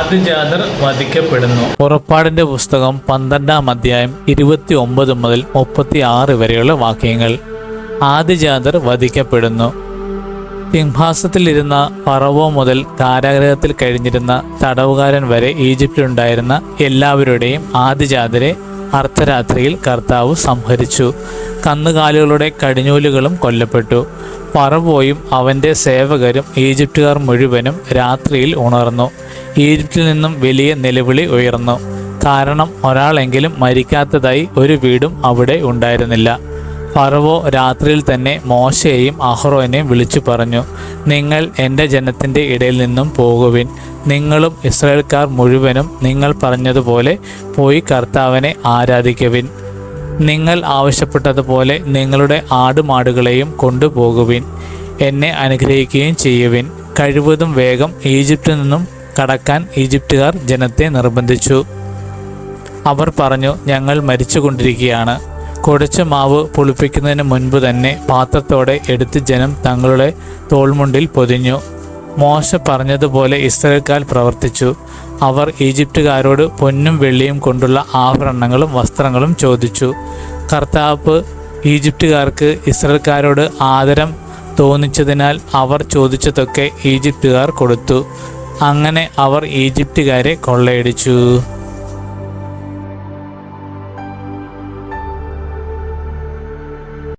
ആദ്യജാതർ വധിക്കപ്പെടുന്നു. പുറപ്പാടിന്റെ പുസ്തകം 12-ാം അധ്യായം 29 മുതൽ 36 വരെയുള്ള വാക്യങ്ങൾ. ആദ്യജാതർ വധിക്കപ്പെടുന്നു. സിംഹാസനത്തിലിരുന്ന ഫറവോ മുതൽ കാരാഗൃഹത്തിൽ കഴിഞ്ഞിരുന്ന തടവുകാരൻ വരെ ഈജിപ്തിലുണ്ടായിരുന്ന എല്ലാവരുടെയും ആദ്യജാതരെ അർദ്ധരാത്രിയിൽ കർത്താവ് സംഹരിച്ചു. കന്നുകാലികളുടെ കടിഞ്ഞൂലുകളും കൊല്ലപ്പെട്ടു. ഫറവോയും അവൻ്റെ സേവകരും ഈജിപ്തുകാർ മുഴുവനും രാത്രിയിൽ ഉണർന്നു. ഈജിപ്തിൽ നിന്നും വലിയ നിലവിളി ഉയർന്നു. കാരണം ഒരാളെങ്കിലും മരിക്കാത്തതായി ഒരു വീടും അവിടെ ഉണ്ടായിരുന്നില്ല. ഫറവോ രാത്രിയിൽ തന്നെ മോശയെയും അഹ്റോനെയും വിളിച്ചു പറഞ്ഞു, നിങ്ങൾ എൻ്റെ ജനത്തിൻ്റെ ഇടയിൽ നിന്നും പോകുവിൻ. നിങ്ങളും ഇസ്രായേൽക്കാർ മുഴുവനും നിങ്ങൾ പറഞ്ഞതുപോലെ പോയി കർത്താവിനെ ആരാധിക്കുവിൻ. നിങ്ങൾ ആവശ്യപ്പെട്ടതുപോലെ നിങ്ങളുടെ ആടുമാടുകളെയും കൊണ്ടുപോകുവിൻ. എന്നെ അനുഗ്രഹിക്കുകയും ചെയ്യുവിൻ. കഴിവതും വേഗം ഈജിപ്തിൽ നിന്നും കടക്കാൻ ഈജിപ്തുകാർ ജനത്തെ നിർബന്ധിച്ചു. അവർ പറഞ്ഞു, ഞങ്ങൾ മരിച്ചുകൊണ്ടിരിക്കുകയാണ്. കുഴച്ച മാവ് പുളിപ്പിക്കുന്നതിന് മുൻപ് തന്നെ പാത്രത്തോടെ എടുത്ത് ജനം തങ്ങളുടെ തോൾമുണ്ടിൽ പൊതിഞ്ഞു. മോശ പറഞ്ഞതുപോലെ ഇസ്രായേൽക്കാർ പ്രവർത്തിച്ചു. അവർ ഈജിപ്തുകാരോട് പൊന്നും വെള്ളിയും കൊണ്ടുള്ള ആഭരണങ്ങളും വസ്ത്രങ്ങളും ചോദിച്ചു. കർത്താവ് ഈജിപ്തുകാർക്ക് ഇസ്രായേൽക്കാരോട് ആദരം തോന്നിച്ചതിനാൽ അവർ ചോദിച്ചതൊക്കെ ഈജിപ്തുകാർ കൊടുത്തു. അങ്ങനെ അവർ ഈജിപ്തുകാരെ കൊള്ളയടിച്ചു.